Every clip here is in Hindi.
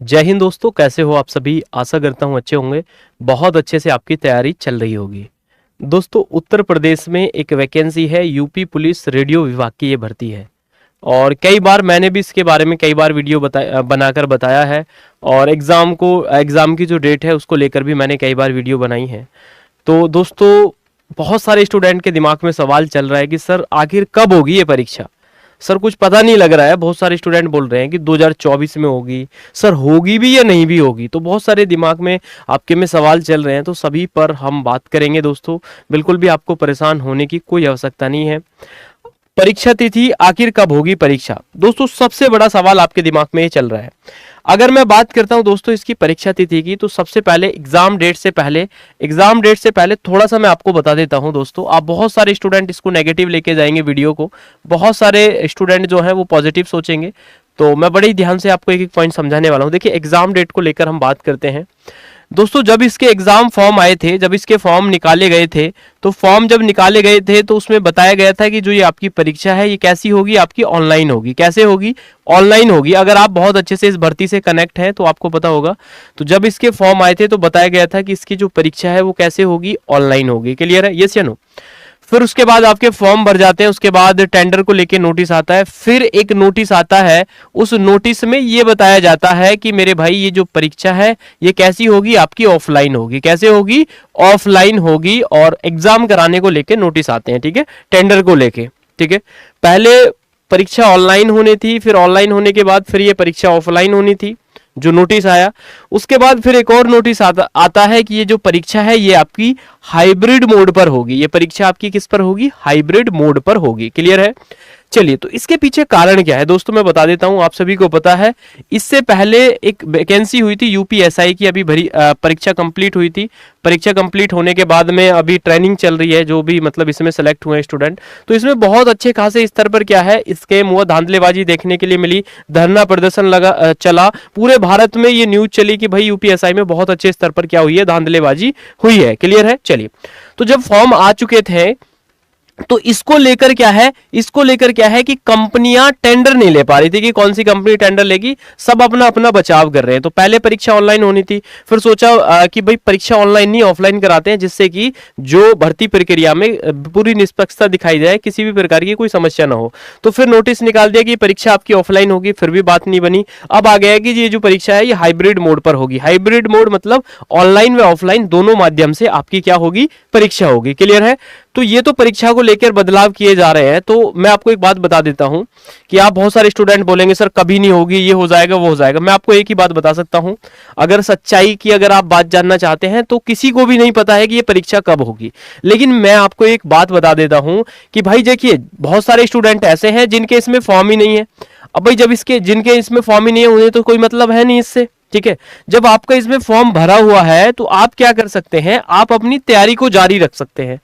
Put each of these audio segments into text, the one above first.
जय हिंद दोस्तों, कैसे हो आप सभी। आशा करता हूँ अच्छे होंगे। बहुत अच्छे से आपकी तैयारी चल रही होगी। दोस्तों, उत्तर प्रदेश में एक वैकेंसी है, यूपी पुलिस रेडियो विभाग की ये भर्ती है। और कई बार मैंने भी इसके बारे में कई बार वीडियो बनाकर बताया है। और एग्ज़ाम की जो डेट है उसको लेकर भी मैंने कई बार वीडियो बनाई है। तो दोस्तों, बहुत सारे स्टूडेंट के दिमाग में सवाल चल रहा है कि सर आखिर कब होगी ये परीक्षा। सर कुछ पता नहीं लग रहा है। बहुत सारे स्टूडेंट बोल रहे हैं कि 2024 में होगी। सर होगी भी या नहीं भी होगी। तो बहुत सारे दिमाग में आपके में सवाल चल रहे हैं, तो सभी पर हम बात करेंगे दोस्तों। बिल्कुल भी आपको परेशान होने की कोई आवश्यकता नहीं है। परीक्षा तिथि आखिर कब होगी परीक्षा, दोस्तों सबसे बड़ा सवाल आपके दिमाग में ये चल रहा है। अगर मैं बात करता हूं दोस्तों इसकी परीक्षा तिथि की, तो सबसे पहले एग्जाम डेट से पहले थोड़ा सा मैं आपको बता देता हूं दोस्तों। आप बहुत सारे स्टूडेंट इसको नेगेटिव लेके जाएंगे वीडियो को, बहुत सारे स्टूडेंट जो है वो पॉजिटिव सोचेंगे। तो मैं बड़े ही ध्यान से आपको एक एक पॉइंट समझाने वाला हूं। देखिए, एग्जाम डेट को लेकर हम बात करते हैं दोस्तों। जब इसके एग्जाम फॉर्म आए थे, जब इसके फॉर्म निकाले गए थे, तो फॉर्म जब निकाले गए थे तो उसमें बताया गया था कि जो ये आपकी परीक्षा है ये कैसी होगी, आपकी ऑनलाइन होगी। कैसे होगी? ऑनलाइन होगी। अगर आप बहुत अच्छे से इस भर्ती से कनेक्ट हैं तो आपको पता होगा। तो जब इसके फॉर्म आए थे तो बताया गया था कि इसकी जो परीक्षा है वो कैसे होगी, ऑनलाइन होगी। क्लियर है? यस या नो? फिर उसके बाद आपके फॉर्म भर जाते हैं, उसके बाद टेंडर को लेके नोटिस आता है। फिर एक नोटिस आता है, उस नोटिस में ये बताया जाता है कि मेरे भाई ये जो परीक्षा है ये कैसी होगी, आपकी ऑफलाइन होगी। कैसे होगी? ऑफलाइन होगी। और एग्जाम कराने को लेके नोटिस आते हैं, ठीक है, टेंडर को लेके। ठीक है, पहले परीक्षा ऑनलाइन होनी थी, फिर ऑनलाइन होने के बाद फिर ये परीक्षा ऑफलाइन होनी थी, जो नोटिस आया। उसके बाद फिर एक और नोटिस आता है कि ये जो परीक्षा है ये आपकी हाइब्रिड मोड पर होगी। ये परीक्षा आपकी किस पर होगी? हाइब्रिड मोड पर होगी। क्लियर है? चलिए, तो इसके पीछे कारण क्या है दोस्तों मैं बता देता हूं। आप सभी को पता है, इससे पहले एक वैकेंसी हुई थी यूपीएसआई की, अभी परीक्षा कंप्लीट हुई थी। परीक्षा कंप्लीट होने के बाद में अभी ट्रेनिंग चल रही है, जो भी मतलब इसमें सेलेक्ट हुए स्टूडेंट। तो इसमें बहुत अच्छे खासे स्तर पर क्या है, इसके मुंह धांधलेबाजी देखने के लिए मिली। धरना प्रदर्शन चला पूरे भारत में। ये न्यूज चली कि भाई यूपीएसआई में बहुत अच्छे स्तर पर क्या हुई है, धांधलेबाजी हुई है। क्लियर है? चलिए, तो जब फॉर्म आ चुके थे तो इसको लेकर क्या है कि कंपनियां टेंडर नहीं ले पा रही थी कि कौन सी कंपनी टेंडर लेगी। सब अपना अपना बचाव कर रहे हैं। तो पहले परीक्षा ऑनलाइन होनी थी, फिर सोचा कि भाई परीक्षा ऑनलाइन नहीं ऑफलाइन कराते हैं, जिससे कि जो भर्ती प्रक्रिया में पूरी निष्पक्षता दिखाई जाए, किसी भी प्रकार की कोई समस्या ना हो। तो फिर नोटिस निकाल दिया कि परीक्षा आपकी ऑफलाइन होगी, फिर भी बात नहीं बनी। अब आ गया कि ये जो परीक्षा है ये हाइब्रिड मोड पर होगी। हाइब्रिड मोड मतलब ऑनलाइन व ऑफलाइन दोनों माध्यम से आपकी क्या होगी, परीक्षा होगी। क्लियर है? तो ये तो परीक्षा को लेकर बदलाव किए जा रहे हैं। तो मैं आपको एक बात बता देता हूं कि आप बहुत सारे स्टूडेंट बोलेंगे सर कभी नहीं होगी, ये हो जाएगा वो हो जाएगा। मैं आपको एक ही बात बता सकता हूं, अगर सच्चाई की अगर आप बात जानना चाहते हैं तो किसी को भी नहीं पता है कि ये परीक्षा कब होगी। लेकिन मैं आपको एक बात बता देता हूं कि भाई देखिए, बहुत सारे स्टूडेंट ऐसे हैं जिनके इसमें फॉर्म ही नहीं है। अब भाई जब जिनके इसमें फॉर्म ही नहीं है उन्हें तो कोई मतलब है नहीं इससे। ठीक है, जब आपका इसमें फॉर्म भरा हुआ है तो आप क्या कर सकते हैं, आप अपनी तैयारी को जारी रख सकते हैं।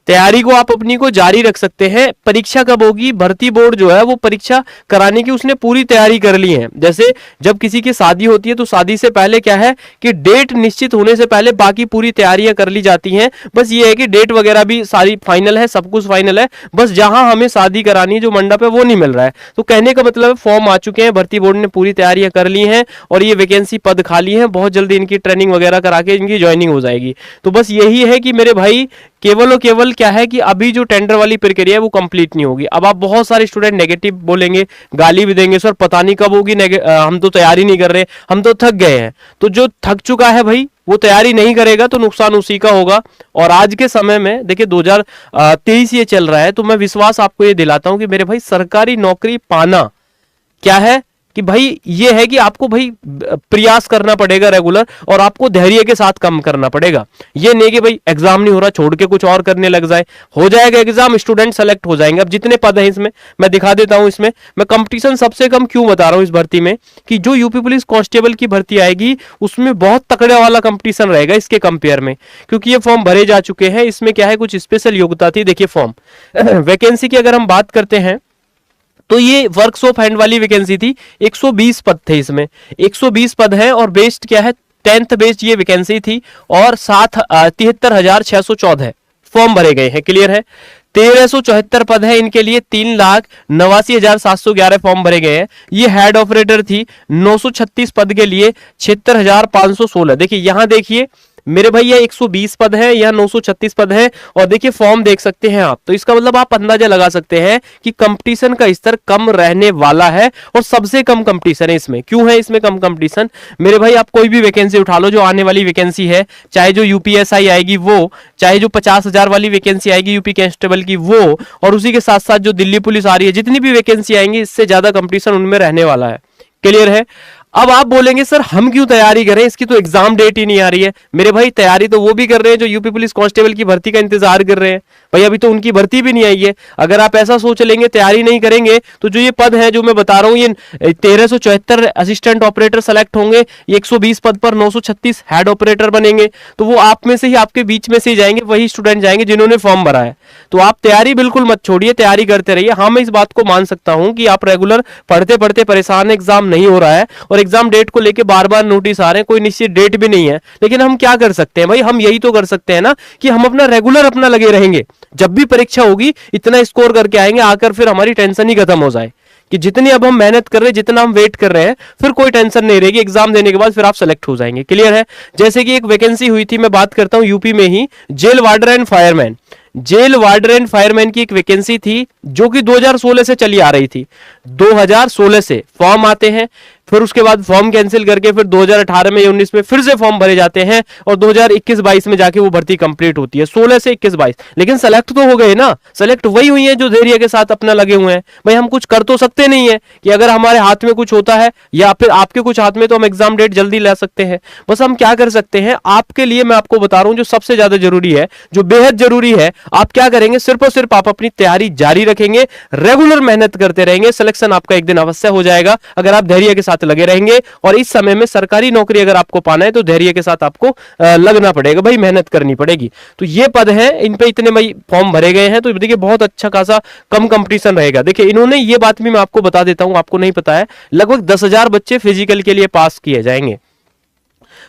तैयारी को आप अपनी को जारी रख सकते हैं। परीक्षा कब होगी, भर्ती बोर्ड जो है वो परीक्षा कराने की उसने पूरी तैयारी कर ली है। जैसे जब किसी की शादी होती है तो शादी से पहले क्या है कि डेट निश्चित होने से पहले बाकी पूरी तैयारियां कर ली जाती हैं। बस ये है कि डेट वगैरह भी सारी फाइनल है, सब कुछ फाइनल है, बस जहां हमें शादी करानी है जो मंडप है वो नहीं मिल रहा है। तो कहने का मतलब फॉर्म आ चुके हैं, भर्ती बोर्ड ने पूरी तैयारियां कर ली हैं और ये वैकेंसी पद खाली है। बहुत जल्दी इनकी ट्रेनिंग वगैरह करा के इनकी ज्वाइनिंग हो जाएगी। तो बस यही है कि मेरे भाई केवल और केवल क्या है कि अभी जो टेंडर वाली प्रक्रिया है वो कंप्लीट नहीं होगी। अब आप बहुत सारे स्टूडेंट नेगेटिव बोलेंगे, गाली भी देंगे, सर पता नहीं कब होगी, हम तो तैयारी नहीं कर रहे, हम तो थक गए हैं। तो जो थक चुका है भाई वो तैयारी नहीं करेगा तो नुकसान उसी का होगा। और आज के समय में देखिए 2023 ये चल रहा है, तो मैं विश्वास आपको ये दिलाता हूं कि मेरे भाई सरकारी नौकरी पाना क्या है कि भाई ये है कि आपको भाई प्रयास करना पड़ेगा रेगुलर, और आपको धैर्य के साथ काम करना पड़ेगा। ये नहीं कि भाई एग्जाम नहीं हो रहा छोड़ के कुछ और करने लग जाए। हो जाएगा एग्जाम, स्टूडेंट सेलेक्ट हो जाएंगे। अब जितने पद हैं इसमें मैं दिखा देता हूं। इसमें मैं कंपटीशन सबसे कम क्यों बता रहा हूं इस भर्ती में, कि जो यूपी पुलिस कांस्टेबल की भर्ती आएगी उसमें बहुत तकड़े वाला कंपटीशन रहेगा इसके कंपेयर में, क्योंकि ये फॉर्म भरे जा चुके हैं। इसमें क्या है, कुछ स्पेशल योग्यता थी। देखिए फॉर्म वैकेंसी की अगर हम बात करते हैं तो ये वर्कशॉप हैंड वाली वैकेंसी थी। 120 पद थे इसमें, 120 पद हैं और बेस्ड क्या है, 10th बेस्ड ये वैकेंसी थी और 73,614 फॉर्म भरे गए हैं। क्लियर है? 1374 पद है इनके लिए, 3,89,711 फॉर्म भरे गए हैं। ये हेड ऑपरेटर थी, 936 पद के लिए 76,516। देखिए यहां देखिए मेरे भाई ये 120 पद है, यह 936 पद है, और देखिए फॉर्म देख सकते हैं आप। तो इसका मतलब आप अंदाजा लगा सकते हैं कि कंपटीशन का स्तर कम रहने वाला है, और सबसे कम कंपटीशन है इसमें। क्यों है इसमें कम कंपटीशन? मेरे भाई आप कोई भी वैकेंसी उठा लो जो आने वाली वैकेंसी है, चाहे जो यूपीएसआई आएगी वो, चाहे जो 50,000 वाली वैकेंसी आएगी यूपी कांस्टेबल की वो, और उसी के साथ साथ जो दिल्ली पुलिस आ रही है, जितनी भी वैकेंसी आएंगी इससे ज्यादा कंपटीशन उनमें रहने वाला है। क्लियर है? अब आप बोलेंगे सर हम क्यों तैयारी करें, इसकी तो एग्जाम डेट ही नहीं आ रही है। मेरे भाई तैयारी तो वो भी कर रहे हैं जो यूपी पुलिस कांस्टेबल की भर्ती का इंतजार कर रहे हैं, भाई अभी तो उनकी भर्ती भी नहीं आई है। अगर आप ऐसा सोच लेंगे, तैयारी नहीं करेंगे, तो जो ये पद है जो मैं बता रहा हूं, ये 1374 असिस्टेंट ऑपरेटर सेलेक्ट होंगे, ये 120 पद पर 936 हेड ऑपरेटर बनेंगे, तो वो आप में से ही, आपके बीच में से ही जाएंगे, वही स्टूडेंट जाएंगे जिन्होंने फॉर्म भरा है। तो आप तैयारी बिल्कुल मत छोड़िए, तैयारी करते रहिए। हाँ मैं इस बात को मान सकता हूं कि आप रेगुलर पढ़ते पढ़ते परेशान, एग्जाम नहीं हो रहा है और एग्जाम डेट को लेके बार बार नोटिस आ रहे हैं, कोई निश्चित डेट भी नहीं है, लेकिन हम क्या कर सकते हैं भाई? हम यही तो कर सकते हैं ना कि हम अपना रेगुलर अपना लगे रहेंगे, जब भी परीक्षा होगी इतना स्कोर करके आएंगे, आकर फिर हमारी टेंशन ही खत्म हो जाए कि जितनी अब हम मेहनत कर रहे हैं, जितना हम वेट कर रहे हैं, फिर कोई टेंशन नहीं रहेगी। एग्जाम देने के बाद फिर आप सेलेक्ट हो जाएंगे। क्लियर है? जैसे कि एक वैकेंसी हुई थी, मैं बात करता हूं यूपी में ही, jail warder and fireman. Jail warder and fireman की एक वैकेंसी थी जो कि 2016 से चली आ रही थी। 2016 से फॉर्म आते हैं, फिर उसके बाद फॉर्म कैंसिल करके फिर 2018 में 19 में फिर से फॉर्म भरे जाते हैं, और 2021-22 में जाके वो भर्ती कंप्लीट होती है, 16 से 21-22। लेकिन सेलेक्ट तो हो गए ना, सेलेक्ट वही हुई है जो धैर्य के साथ अपना लगे हुए हैं। भाई हम कुछ कर तो सकते नहीं है कि अगर हमारे हाथ में कुछ होता है या फिर आपके कुछ हाथ में, तो हम एग्जाम डेट जल्दी ला सकते हैं। बस हम क्या कर सकते हैं, आपके लिए मैं आपको बता रहा हूं जो सबसे ज्यादा जरूरी है, जो बेहद जरूरी है, आप क्या करेंगे, सिर्फ और सिर्फ आप अपनी तैयारी जारी रखेंगे, रेगुलर मेहनत करते रहेंगे, सिलेक्शन आपका एक दिन अवश्य हो जाएगा अगर आप धैर्य के साथ लगे रहेंगे। और इस समय में सरकारी नौकरी अगर आपको पाना है तो धैर्य के साथ आपको लगना पड़ेगा, भाई मेहनत करनी पड़ेगी। तो ये पद है, इन पे इतने भाई फॉर्म भरे गए हैं, तो देखिए बहुत अच्छा खासा कम कंपटीशन रहेगा। देखिए इन्होंने ये बात भी मैं आपको बता देता हूं, आपको नहीं पता है, लगभग 10,000 बच्चे फिजिकल के लिए पास किए जाएंगे।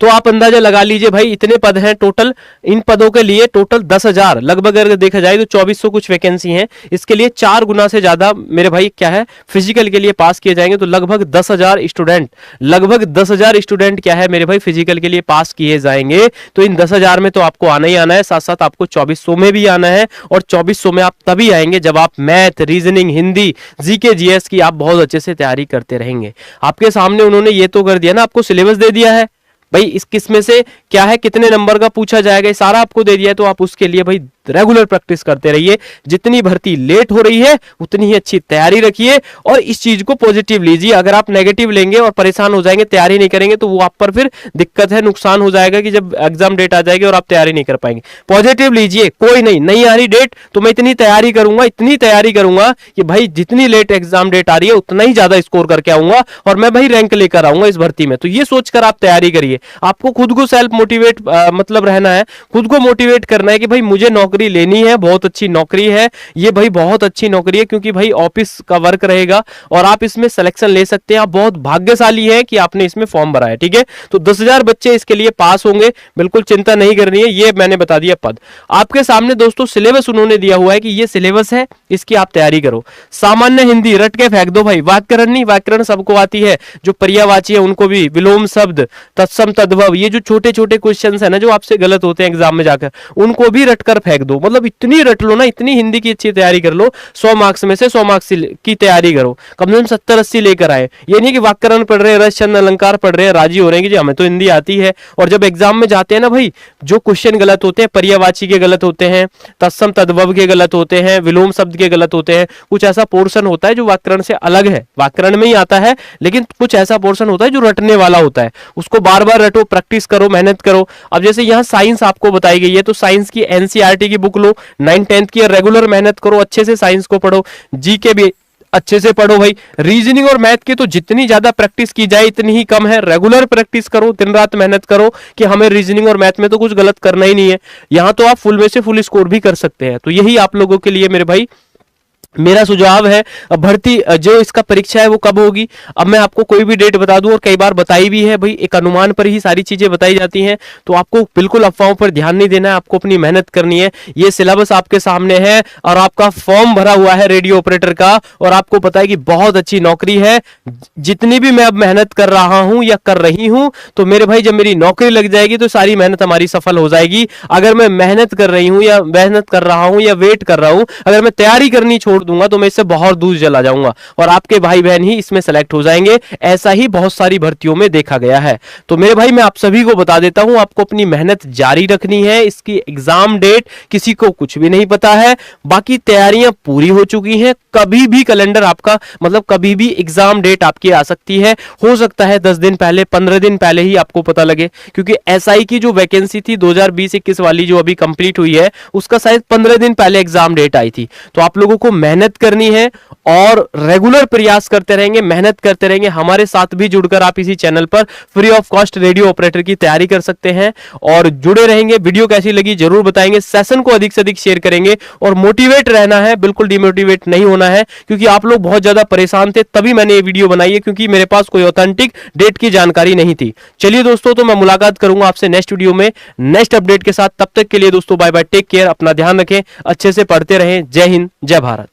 तो आप अंदाजा लगा लीजिए भाई इतने पद हैं टोटल, इन पदों के लिए टोटल 10,000 लगभग अगर देखा जाए तो 2400 कुछ वैकेंसी हैं, इसके लिए 4 गुना से ज्यादा मेरे भाई क्या है, फिजिकल के लिए पास किए जाएंगे। तो लगभग 10,000 स्टूडेंट, लगभग 10,000 स्टूडेंट क्या है मेरे भाई फिजिकल के लिए पास किए जाएंगे। तो इन 10,000 में तो आपको आना ही आना है, साथ साथ आपको 2400 में भी आना है, और 2400 में आप तभी आएंगे जब आप math, reasoning, Hindi, GK, GS की आप बहुत अच्छे से तैयारी करते रहेंगे। आपके सामने उन्होंने ये तो कर दिया ना, आपको सिलेबस दे दिया है भाई, इस किस्म से क्या है, कितने नंबर का पूछा जाएगा, ये सारा आपको दे दिया है। तो आप उसके लिए भाई रेगुलर प्रैक्टिस करते रहिए। जितनी भर्ती लेट हो रही है उतनी ही अच्छी तैयारी रखिए, और इस चीज को पॉजिटिव लीजिए। अगर आप नेगेटिव लेंगे और परेशान हो जाएंगे, तैयारी नहीं करेंगे, तो वो आप पर फिर दिक्कत है, नुकसान हो जाएगा कि जब एग्जाम डेट आ जाएगी और आप तैयारी नहीं कर पाएंगे। पॉजिटिव लीजिए, कोई नहीं आ रही डेट तो मैं इतनी तैयारी करूंगा, इतनी तैयारी करूंगा कि भाई जितनी लेट एग्जाम डेट आ रही है उतना ही ज्यादा स्कोर करके आऊंगा, और मैं भाई रैंक लेकर आऊंगा इस भर्ती में। तो ये सोचकर आप तैयारी करिए। आपको खुद को सेल्फ मोटिवेट मतलब रहना है, खुद को मोटिवेट करना है कि भाई मुझे नौकरी लेनी है, बहुत अच्छी नौकरी है ये, भाई बहुत अच्छी नौकरी है, क्योंकि भाई ऑफिस का वर्क रहेगा और आप इसमें सिलेक्शन ले सकते हैं। आप बहुत भाग्यशाली हैं कि आपने इसमें फॉर्म भरा है। ठीक है, तो 10,000 बच्चे इसके लिए पास होंगे, बिल्कुल चिंता नहीं करनी है। ये मैंने बता दिया पद। आपके सामने दोस्तों सिलेबस उन्होंने दिया हुआ है कि ये सिलेबस है, इसकी आप तैयारी करो। सामान्य हिंदी रट के फेंक दो भाई, व्याकरण नहीं, व्याकरण सबको आती है, जो पर्यायवाची है उनको भी, विलोम शब्द, तत्सम तद्भव, ये जो छोटे छोटे क्वेश्चन है ना जो आपसे गलत होते हैं एग्जाम में जाकर, उनको भी रट कर फेंक दो। मतलब इतनी रट लो ना, इतनी हिंदी की अच्छी तैयारी कर लो, 100 मार्क्स में से 100 मार्क्स की तैयारी करो, कम से कम 70-80 लेकर आए। ये नहीं कि व्याकरण पढ़ रहे हैं, रस छंद अलंकार पढ़ रहे हैं, राजी हो रहे हैं कि जी हमें तो हिंदी आती है, और जब एग्जाम में जाते हैं ना भाई, जो क्वेश्चन गलत होते हैं, पर्यायवाची के गलत होते हैं, तत्सम तद्भव के गलत होते हैं, विलोम शब्द के गलत होते हैं, कुछ ऐसा पोर्शन होता है जो व्याकरण से अलग है, व्याकरण में ही आता है, लेकिन कुछ ऐसा पोर्शन होता है जो रटने वाला होता है, उसको बार बार रटो, प्रैक्टिस करो, मेहनत करो। अब जैसे यहाँ साइंस आपको बताई गई है, तो साइंस की एनसीईआरटी की बुक लो, 9th-10th की, रेगुलर मेहनत करो, अच्छे से साइंस को पढ़ो, जीके भी अच्छे से पढ़ो भाई। रीजनिंग और मैथ की तो जितनी ज्यादा प्रैक्टिस की जाए इतनी ही कम है, रेगुलर प्रैक्टिस करो, दिन रात मेहनत करो कि हमें रीजनिंग और मैथ में तो कुछ गलत करना ही नहीं है। यहां तो आप फुल में से फुल स्कोर भी कर सकते हैं। तो यही आप लोगों के लिए मेरे भाई मेरा सुझाव है भर्ती जो इसका परीक्षा है वो कब होगी, अब मैं आपको कोई भी डेट बता दूं और कई बार बताई भी है भाई, एक अनुमान पर ही सारी चीजें बताई जाती हैं, तो आपको बिल्कुल अफवाहों पर ध्यान नहीं देना है, आपको अपनी मेहनत करनी है। ये सिलेबस आपके सामने है और आपका फॉर्म भरा हुआ है रेडियो ऑपरेटर का, और आपको पता है कि बहुत अच्छी नौकरी है। जितनी भी मैं अब मेहनत कर रहा हूं या कर रही हूं, तो मेरे भाई जब मेरी नौकरी लग जाएगी तो सारी मेहनत हमारी सफल हो जाएगी। अगर मैं मेहनत कर रही हूं या मेहनत कर रहा हूं या वेट कर रहा हूं, अगर मैं तैयारी करनी छोड़ दूंगा तो मैं इससे बहुत दूर चला जाऊंगा और आपके भाई बहन ही इसमें सेलेक्ट हो जाएंगे। ऐसा ही बहुत सारी भर्तियों में देखा गया है। तो मेरे भाई मैं आप सभी को बता देता हूं, आपको अपनी मेहनत जारी रखनी है। इसकी एग्जाम डेट किसी को कुछ भी नहीं पता है, बाकी तैयारियां पूरी हो चुकी हैं। कभी भी कैलेंडर आपका मतलब कभी भी एग्जाम डेट आपकी आ सकती है, हो सकता है 10 दिन पहले 15 दिन पहले ही आपको पता लगे, क्योंकि एसआई की जो वैकेंसी थी 2020-21 वाली जो अभी कंप्लीट हुई है, उसका शायद 15 दिन पहले एग्जाम डेट आई थी। तो आप लोगों को मेहनत करनी है और रेगुलर प्रयास करते रहेंगे, मेहनत करते रहेंगे। हमारे साथ भी जुड़कर आप इसी चैनल पर free of cost radio operator की तैयारी कर सकते हैं और जुड़े रहेंगे। वीडियो कैसी लगी जरूर बताएंगे, सेशन को अधिक से अधिक शेयर करेंगे और मोटिवेट रहना है, बिल्कुल डिमोटिवेट नहीं होना है, क्योंकि आप लोग बहुत ज्यादा परेशान थे तभी मैंने ये वीडियो बनाई है, क्योंकि मेरे पास कोई ऑथेंटिक डेट की जानकारी नहीं थी। चलिए दोस्तों, तो मैं मुलाकात करूंगा आपसे नेक्स्ट वीडियो में नेक्स्ट अपडेट के साथ। तब तक के लिए दोस्तों बाय बाय, टेक केयर, अपना ध्यान रखें, अच्छे से पढ़ते रहें। जय हिंद, जय भारत।